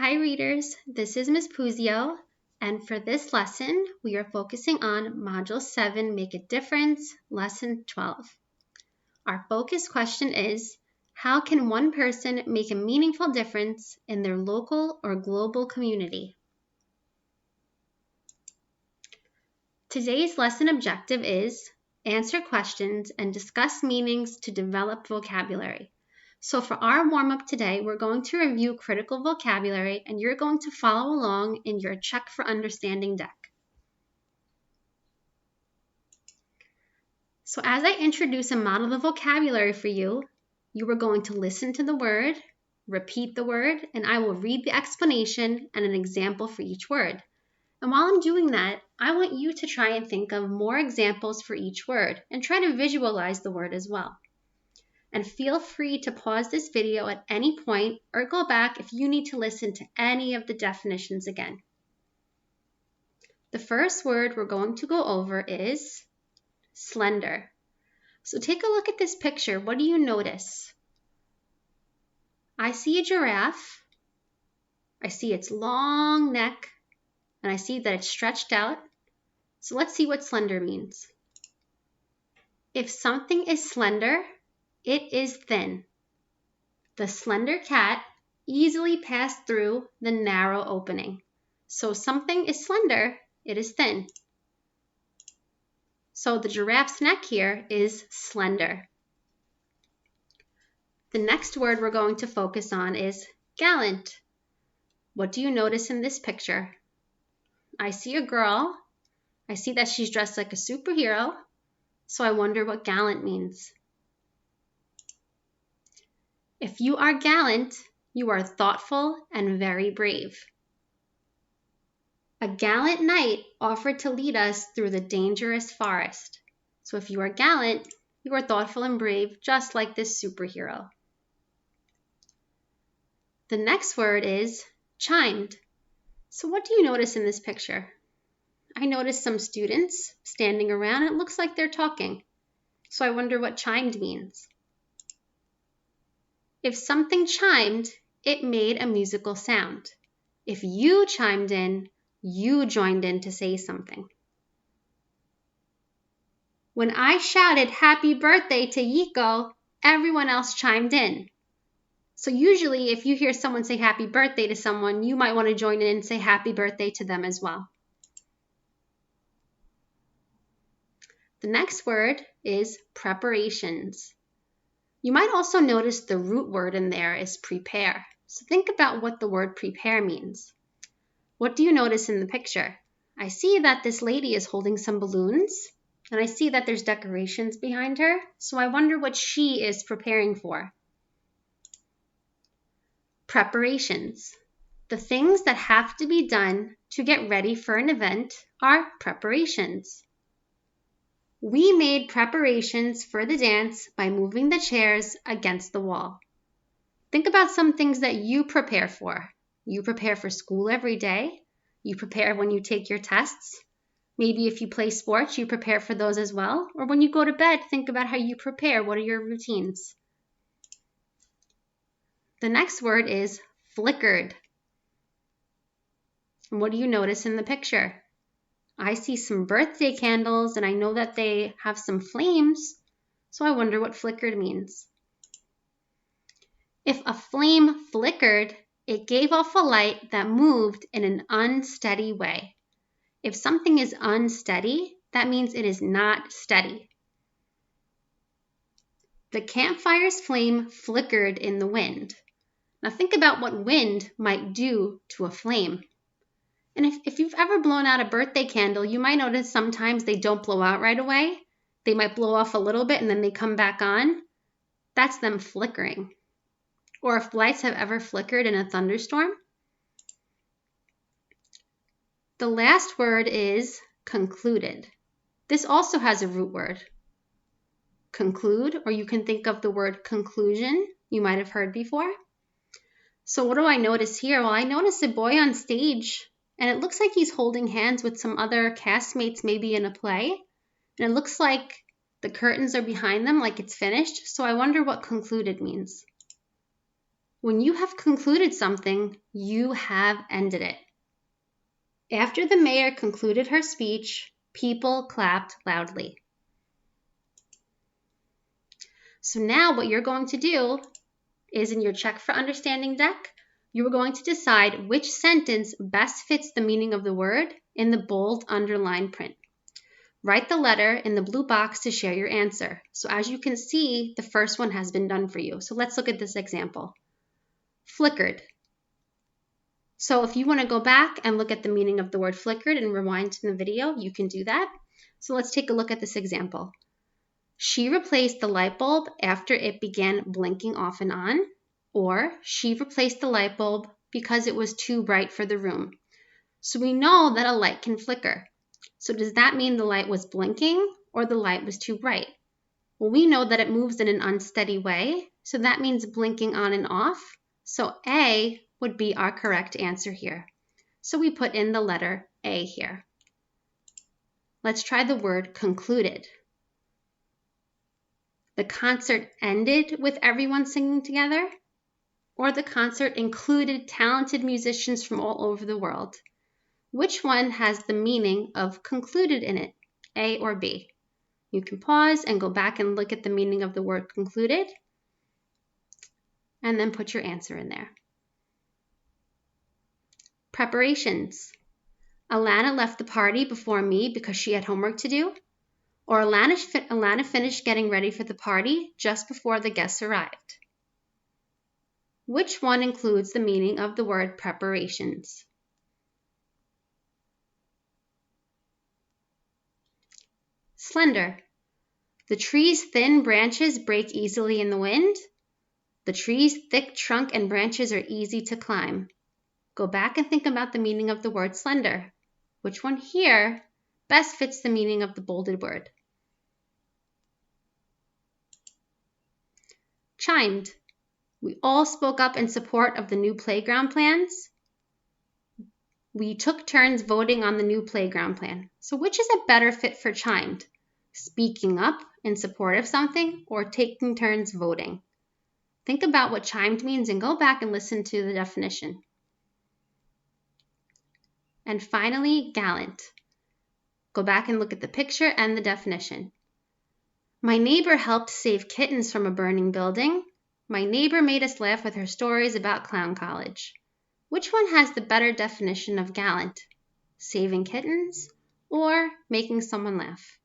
Hi readers, this is Ms. Puzio, and for this lesson, we are focusing on Module 7, Make a Difference, Lesson 12. Our focus question is, how can one person make a meaningful difference in their local or global community? Today's lesson objective is answer questions and discuss meanings to develop vocabulary. So for our warm-up today, we're going to review critical vocabulary and you're going to follow along in your Check for Understanding deck. So as I introduce and model the vocabulary for you, you are going to listen to the word, repeat the word, and I will read the explanation and an example for each word. And while I'm doing that, I want you to try and think of more examples for each word and try to visualize the word as well. And feel free to pause this video at any point or go back if you need to listen to any of the definitions again. The first word we're going to go over is slender. So take a look at this picture. What do you notice? I see a giraffe. I see its long neck, and I see that it's stretched out. So let's see what slender means. If something is slender, it is thin. The slender cat easily passed through the narrow opening. So something is slender, it is thin. So the giraffe's neck here is slender. The next word we're going to focus on is gallant. What do you notice in this picture? I see a girl. I see that she's dressed like a superhero. So I wonder what gallant means. If you are gallant, you are thoughtful and very brave. A gallant knight offered to lead us through the dangerous forest. So if you are gallant, you are thoughtful and brave, just like this superhero. The next word is chimed. So what do you notice in this picture? I notice some students standing around. It looks like they're talking. So I wonder what chimed means. If something chimed, it made a musical sound. If you chimed in, you joined in to say something. When I shouted happy birthday to Yiko, everyone else chimed in. So usually if you hear someone say happy birthday to someone, you might want to join in and say happy birthday to them as well. The next word is preparations. You might also notice the root word in there is prepare. So think about what the word prepare means. What do you notice in the picture? I see that this lady is holding some balloons, and I see that there's decorations behind her. So I wonder what she is preparing for. Preparations. The things that have to be done to get ready for an event are preparations. We made preparations for the dance by moving the chairs against the wall. Think about some things that you prepare for. You prepare for school every day. You prepare when you take your tests. Maybe if you play sports, you prepare for those as well. Or when you go to bed, think about how you prepare. What are your routines? The next word is flickered. And what do you notice in the picture? I see some birthday candles and I know that they have some flames. So I wonder what flickered means. If a flame flickered, it gave off a light that moved in an unsteady way. If something is unsteady, that means it is not steady. The campfire's flame flickered in the wind. Now think about what wind might do to a flame. And if you've ever blown out a birthday candle, you might notice sometimes they don't blow out right away. They might blow off a little bit and then they come back on. That's them flickering. Or if lights have ever flickered in a thunderstorm. The last word is concluded. This also has a root word. Conclude, or you can think of the word conclusion you might have heard before. So what do I notice here? Well, I notice a boy on stage, and it looks like he's holding hands with some other castmates, maybe in a play. And it looks like the curtains are behind them, like it's finished. So I wonder what concluded means. When you have concluded something, you have ended it. After the mayor concluded her speech, people clapped loudly. So now what you're going to do is in your Check for Understanding deck, you are going to decide which sentence best fits the meaning of the word in the bold underline print. Write the letter in the blue box to share your answer. So as you can see, the first one has been done for you. So let's look at this example. Flickered. So if you want to go back and look at the meaning of the word flickered and rewind to the video, you can do that. So let's take a look at this example. She replaced the light bulb after it began blinking off and on, or she replaced the light bulb because it was too bright for the room. So we know that a light can flicker. So does that mean the light was blinking or the light was too bright? Well, we know that it moves in an unsteady way, so that means blinking on and off. So A would be our correct answer here. So we put in the letter A here. Let's try the word concluded. The concert ended with everyone singing together, or the concert included talented musicians from all over the world. Which one has the meaning of concluded in it, A or B? You can pause and go back and look at the meaning of the word concluded, and then put your answer in there. Preparations. Alana left the party before me because she had homework to do, or Alana finished getting ready for the party just before the guests arrived. Which one includes the meaning of the word preparations? Slender. The tree's thin branches break easily in the wind. The tree's thick trunk and branches are easy to climb. Go back and think about the meaning of the word slender. Which one here best fits the meaning of the bolded word? Chimed. We all spoke up in support of the new playground plans. We took turns voting on the new playground plan. So which is a better fit for chimed? Speaking up in support of something or taking turns voting? Think about what chimed means and go back and listen to the definition. And finally, gallant. Go back and look at the picture and the definition. My neighbor helped save kittens from a burning building. My neighbor made us laugh with her stories about clown college. Which one has the better definition of gallant? Saving kittens or making someone laugh?